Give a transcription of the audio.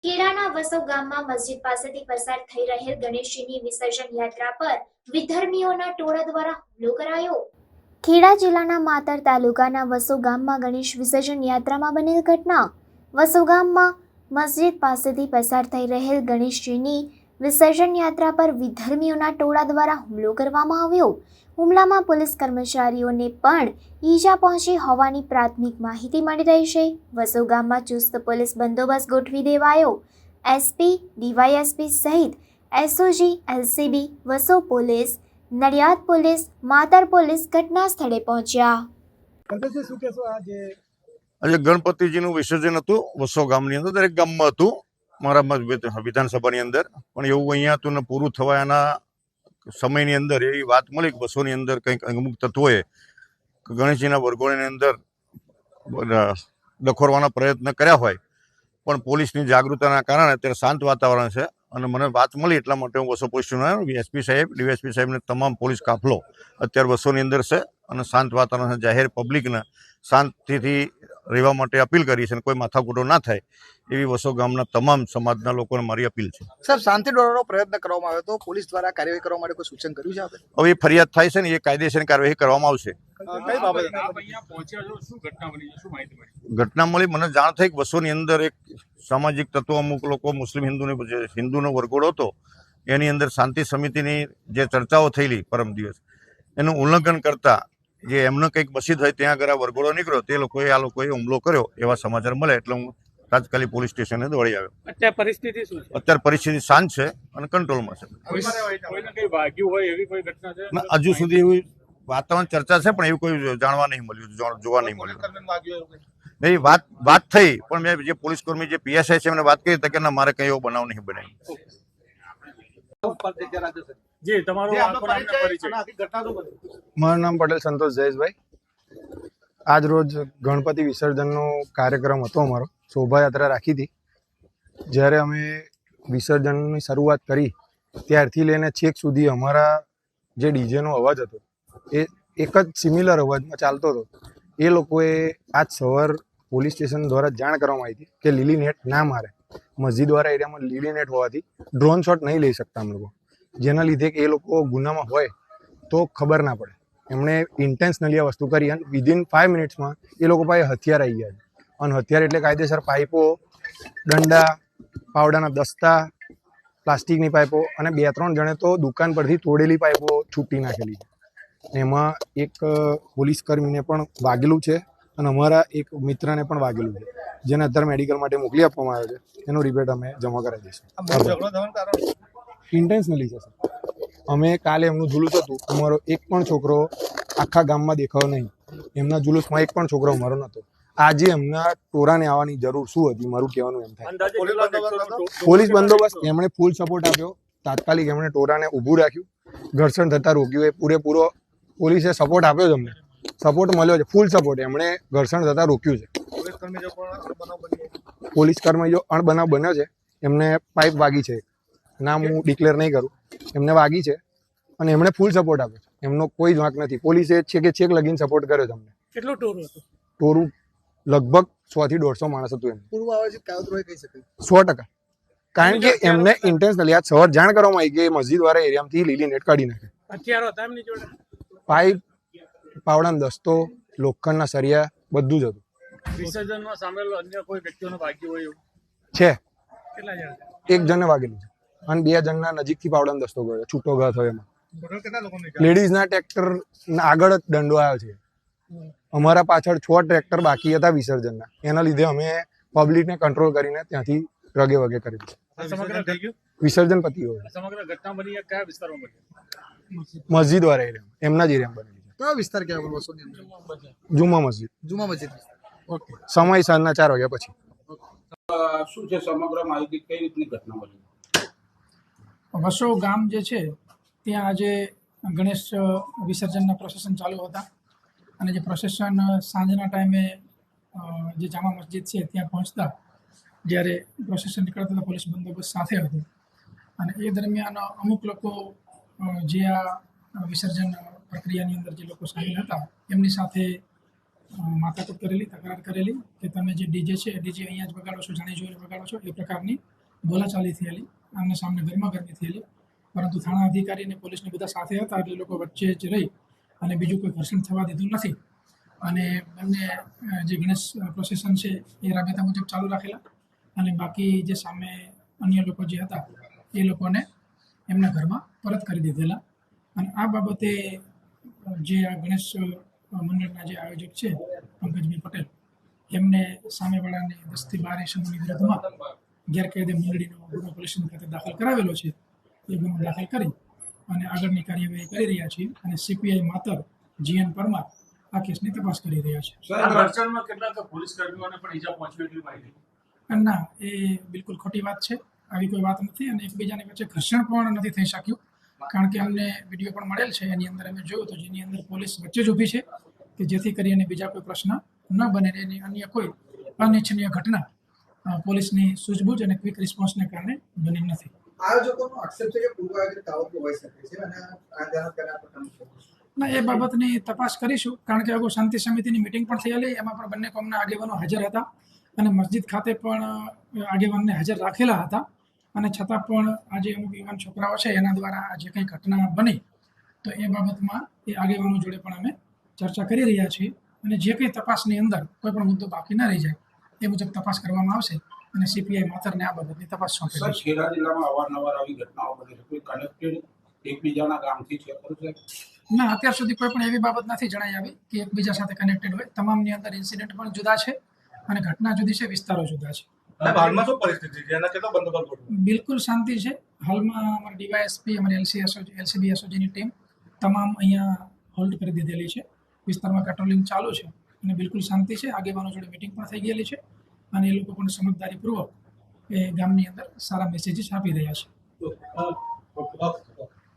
ખેડાના વસો ગામમાં મસ્જિદ પાસેથી પસાર થઈ રહેલ ગણેશજીની વિસર્જન યાત્રા પર વિધર્મીઓના ટોળા દ્વારા હુમલો કરાયો। ખેડા જિલ્લાના માતર તાલુકાના વસો ગામમાં ગણેશ વિસર્જન યાત્રામાં બનેલ ઘટના। વસો ગામમાં મસ્જિદ પાસેથી પસાર થઈ રહેલ ગણેશજીની વિસર્જન યાત્રા પર વિધર્મીઓના ટોળા દ્વારા હુમલો કરવામાં આવ્યો। હુમલામાં પોલીસ કર્મચારીઓને પણ ઈજા પહોંચી હોવાની પ્રાથમિક માહિતી મળી રહી છે। વસો ગામમાં ચુસ્ત પોલીસ બંદોબસ્ત ગોઠવી દેવાયો। એસપી, ડીવાયએસપી સહિત એસઓજી, એલસીબી, વસો પોલીસ, નડિયાદ પોલીસ, માતર પોલીસ ઘટના સ્થળે પહોંચ્યા। આજે ગણપતિજીનું વિસર્જન હતું વસો ગામની અંદર, દરેક ગામમાં હતું, મારા વિધાનસભાની અંદર પણ એવું અહીંયા હતું ને પૂરું થવાના સમયની અંદર એવી વાત મળી કે વસોની અંદર કંઈક અમુક તત્વોએ ગણેશજીના વરઘોડાની અંદર દખોરવાના પ્રયત્ન કર્યા હોય, પણ પોલીસની જાગૃતતાના કારણે અત્યારે શાંત વાતાવરણ છે અને મને વાત મળી એટલા માટે હું વસો પોલીસ સ્ટેશન આવ્યો। એસપી સાહેબ, ડીવાયએસપી સાહેબને તમામ પોલીસ કાફલો અત્યારે વસોની અંદર છે અને શાંત વાતાવરણ જાહેર પબ્લિકને શાંતિથી રહેવા માટે અપીલ કરી છે અને કોઈ માથાકૂટો ના થાય એવી વસો ગામના તમામ સમાજના લોકોને મારી અપીલ છે। સર, શાંતિ દોરવાનો પ્રયત્ન કરવામાં આવ્યો તો પોલીસ દ્વારા કાર્યવાહી કરવા માટે કોઈ સૂચન કર્યું છે આપે? હવે એ ફરિયાદ થાય છે ને એ કાયદેસરની કાર્યવાહી કરવામાં આવશે। કઈ બાબતે ઘટના મળી મને જાણ થઈ કે વસોની અંદર એક સામાજિક તત્વો અમુક લોકો મુસ્લિમ હિન્દુનો વરઘોડો હતો એની અંદર શાંતિ સમિતિની જે ચર્ચાઓ થયેલી પરમ દિવસ એનું ઉલ્લંઘન કરતા જે એમને કંઈક મસ્જિદ હોય ત્યાં આગળ વરઘોડો નીકળ્યો તે લોકોએ આ લોકોએ હુમલો કર્યો એવા સમાચાર મળે એટલે હું તાત્કાલિક પોલીસ સ્ટેશને દોડી આવ્યો। અત્યારે પરિસ્થિતિ શું છે? અત્યારે પરિસ્થિતિ શાંત છે અને કંટ્રોલમાં છે। હજુ સુધી એવી વાતાવરણ ચર્ચા છે પણ એવું કોઈ જાણવા નહીં મળ્યું, જોવા નહીં મળ્યું। નહીં, વાત થઈ પણ મેં જે પોલીસ કર્મી જે પીએસઆઈ છે એમને વાત કરી કે ના મારે કઈ એવો બનાવ નહીં બનાવ્યો। મારું નામ પટેલ સંતોષ જયેશભાઈ। આજ રોજ ગણપતિ વિસર્જનનો કાર્યક્રમ હતો અમારો, શોભાયાત્રા રાખી હતી। જ્યારે અમે વિસર્જનની શરૂઆત કરી ત્યારથી લઈને છેક સુધી અમારા જે ડીજેનો અવાજ હતો એ એક જ સિમિલર અવાજમાં ચાલતો હતો। એ લોકોએ આજ સવાર પોલીસ સ્ટેશન દ્વારા જાણ કરવામાં આવી હતી કે લીલી નેટ ના મારે, મસ્જિદવાળા એરિયામાં લીલી નેટ હોવાથી ડ્રોન શોટ નહીં લઈ શકતા અમે લોકો, જેના લીધે કે એ લોકો ગુનામાં હોય તો ખબર ના પડે। એમણે ઇન્ટેન્શનલી આ વસ્તુ કરી અને વિધિન 5 મિનિટ્સમાં એ લોકો પાસે હથિયાર આવી ગયા છે અને હથિયાર એટલે કાયદેસર પાઇપો, દંડા, પાવડાના દસ્તા, પ્લાસ્ટિકની પાઇપો અને 2-3 જણે તો દુકાન પરથી તોડેલી પાઇપો છૂટી નાખેલી છે। એમાં એક પોલીસ કર્મીને પણ વાગેલું છે અને અમારા એક મિત્રને પણ વાગેલું છે, જેને અત્યારે મેડિકલ માટે મોકલી આપવામાં આવ્યો છે। એનો રિપોર્ટ અમે જમા કરાવી દઈશું। ઇન્ટેન્શનલી છે સર। અમે કાલે એમનું જુલુસ હતું, અમારો એક પણ છોકરો આખા ગામમાં દેખાયો નહીં, એમના જુલુસમાં એક પણ છોકરો અમારો નહોતો। આજે એમના ટોળાને આવવાની જરૂર શું હતી, મારું કહેવાનું એમ થાય। પોલીસ બંદોબસ્ત એમણે ફૂલ સપોર્ટ આપ્યો, તાત્કાલિક એમણે ટોળાને ઊભું રાખ્યું, ઘર્ષણ થતા રોક્યું। એ પૂરેપૂરો પોલીસે સપોર્ટ આપ્યો છે, અમને સપોર્ટ મળ્યો છે, ફૂલ સપોર્ટ, એમણે ઘર્ષણ થતા રોક્યું છે। પોલીસ કર્મીઓ અણબનાવ બન્યો છે, એમને પાઇપ વાગી છે, નામ હું ડિક્લેર નહીં કરું, એમને વાગી છે અને એમણે ફૂલ સપોર્ટ આપ્યો છે, એમનો કોઈ જ વાંક નથી। પોલીસે છેક લગીને સપોર્ટ કર્યો છે અમને। કેટલું ટોરું હતું? ટોરું લગભગ 100 થી 150 માણસ હતું એમ। પૂર્વ આયોજિત કાવતરો કહી શકાય 100%, કારણ કે એમને ઇન્ટેન્શનલી આજ સવાર જાણ કરવામાં આવી કે મસ્જિદ વાળા એરિયામાંથી લીલી નેટ કાઢી નાખે। હથિયારો હતા એમની જોડે? પાઇપ, પાવડાનો દસ્તો, લોખંડના સરિયા બધું જ હતું। વિસર્જનમાં સામેલ અન્ય કોઈ વ્યક્તિઓને વાગ્યું હોય એવું છે? કેટલા જણ? એક જણને વાગેલું છે અને 2 જણના નજીકથી પાવડાનો દસ્તો ગયો, છૂટો ઘા થયો એમાં। લેડીઝના ટ્રેક્ટર આગળ જ દંડો આવ્યો છે। અમારા પાછળ 6 ટ્રેક્ટર બાકી હતા વિસર્જનના, એના લીધે અમે પબ્લિકને કંટ્રોલ કરીને ત્યાંથી રગે વગે કરી દીધું। વિસર્જન પતી ગયું। સમગ્ર ઘટના બની કયા વિસ્તારમાં બની? મસ્જિદ વાળા એરિયા, એમના જ એરિયામાં બનેલી છે। કયો વિસ્તાર કહેવાય વસોની અંદર? જુમા મસ્જિદ। જુમા મસ્જિદ। ઓકે, સમય સાંજના 4 વાગ્યા પછી। શું છે સમગ્ર માહિતી, કઈ રીતની ઘટના બની? વસો ગામ જે છે ત્યાં આજે ગણેશ વિસર્જનના પ્રોસેસન ચાલુ હતા અને જે પ્રોસેસન સાંજના ટાઈમે જે જામા મસ્જિદ છે ત્યાં પહોંચતા જ્યારે પ્રોસેસન નીકળતા હતા પોલીસ બંદોબસ્ત સાથે હતી અને એ દરમિયાન અમુક લોકો જે આ વિસર્જન પ્રક્રિયાની અંદર જે લોકો સામેલ હતા એમની સાથે માથાકૂટ કરેલી, તકરાર કરેલી કે તમે જે ડીજે છે ડીજે અહીંયા જ વગાડો છો, જાણી જોઈને વગાડો છો, એ પ્રકારની બોલાચાલી થયેલી, આમને સામને ગરમાગરમી થયેલી. પરંતુ થાણા અધિકારી અને પોલીસને બધા સાથે હતા એટલે લોકો વચ્ચે જ રહી અને બીજું કોઈ ઘર્ષણ થવા દીધું નથી. અને બંને જે ગણેશ પ્રોસેસન છે એ રાબેતા મુજબ ચાલુ રાખેલા અને બાકી જે સામે અન્ય લોકો જે હતા એ લોકોને એમના ઘરમાં પરત કરી દીધેલા. અને આ બાબતે જે આ ગણેશ મંડળના જે આયોજક છે પંકજભાઈ પટેલ, એમને સામેવાળાને 10 થી 12 ઇસમોની વિરુદ્ધમાં ગેરકાયદે મંડળીનો ગુનો પોલીસ સ્ટેશન ખાતે દાખલ કરાવેલો છે. એ ગુનો દાખલ કરી અને આગળની કાર્યવાહી કરી રહ્યા છીએ અને સીપીઆઈ માતર જીએન પરમાર આ કેસની તપાસ કરી રહ્યા છે. ઘર્ષણમાં કેટલાક પોલીસ કર્મીઓને પણ ઈજા પહોંચી એટલી માહિતી? ના, એ બિલકુલ ખોટી વાત છે. આવી કોઈ વાત નથી અને એકબીજાની વચ્ચે ઘર્ષણ પણ નથી થઈ શક્યું, કારણ કે અમને વિડીયો પણ મળેલ છે. એની અંદર અમે જોયું તો જેની અંદર પોલીસ વચ્ચે જ ઊભી છે કે જેથી કરીને બીજા કોઈ પ્રશ્ન ન બને. એની અન્ય કોઈ અનિચ્છનીય ઘટના પોલીસની સૂઝબૂઝ અને ક્વિક રિસ્પોન્સને કારણે બની નથી. આયોજકોનો આક્ષેપ છે કે પૂર્વ આયોજિત કાવતરું હોઈ શકે છે અને આ ધ્યાન કર્યા પ્રકારનું ના, એ બાબતની તપાસ કરીશું, કારણ કે અગાઉ શાંતિ સમિતિની મિટિંગ પણ થયેલી, એમાં પણ બંને કોમના આગેવાનો હાજર હતા અને મસ્જિદ ખાતે પણ આગેવાનને હાજર રાખેલા હતા. અને છતાં પણ આજે અમુક યુવાન છોકરાઓ છે એના દ્વારા આ જે કંઈ ઘટના બની તો એ બાબતમાં એ આગેવાનો જોડે પણ અમે ચર્ચા કરી રહ્યા છીએ અને જે કંઈ તપાસની અંદર કોઈ પણ મુદ્દો બાકી ન રહી જાય એ મુજબ તપાસ કરવામાં આવશે અને સીપીઆઈ માતરને આ બાબતની તપાસ સોંપી સર, ખેડા જિલ્લામાં અવારનવાર આવી ઘટનાઓ બને છે. કોઈ કનેક્ટેડ એકબીજાના ગામથી છે ખરું છે? ના, અત્યાર સુધી કોઈ પણ એવી બાબત નથી જણાઈ આવી કે એકબીજા સાથે કનેક્ટેડ હોય. તમામની અંદર ઇન્સિડન્ટ પણ જુદા છે અને ઘટના જુદી છે, વિસ્તારો જુદા છે. હાલમાં શું પરિસ્થિતિ છે? એના કેટલો બંદોબસ્ત ગોઠવ્યો? બિલકુલ શાંતિ છે. હાલમાં અમારી ડીવાયએસપી, અમારી એલસીબી એસઓજીની ટીમ તમામ અહીંયા હોલ્ડ કરી દીધેલી છે. વિસ્તારમાં પેટ્રોલિંગ ચાલુ છે અને બિલકુલ શાંતિ છે. આગેવાનો જોડે મિટિંગ પણ થઈ ગયેલી છે અને એ લોકો પણ સમજદારીપૂર્વક એ ગામની અંદર સારા મેસેજીસ આપી રહ્યા છે.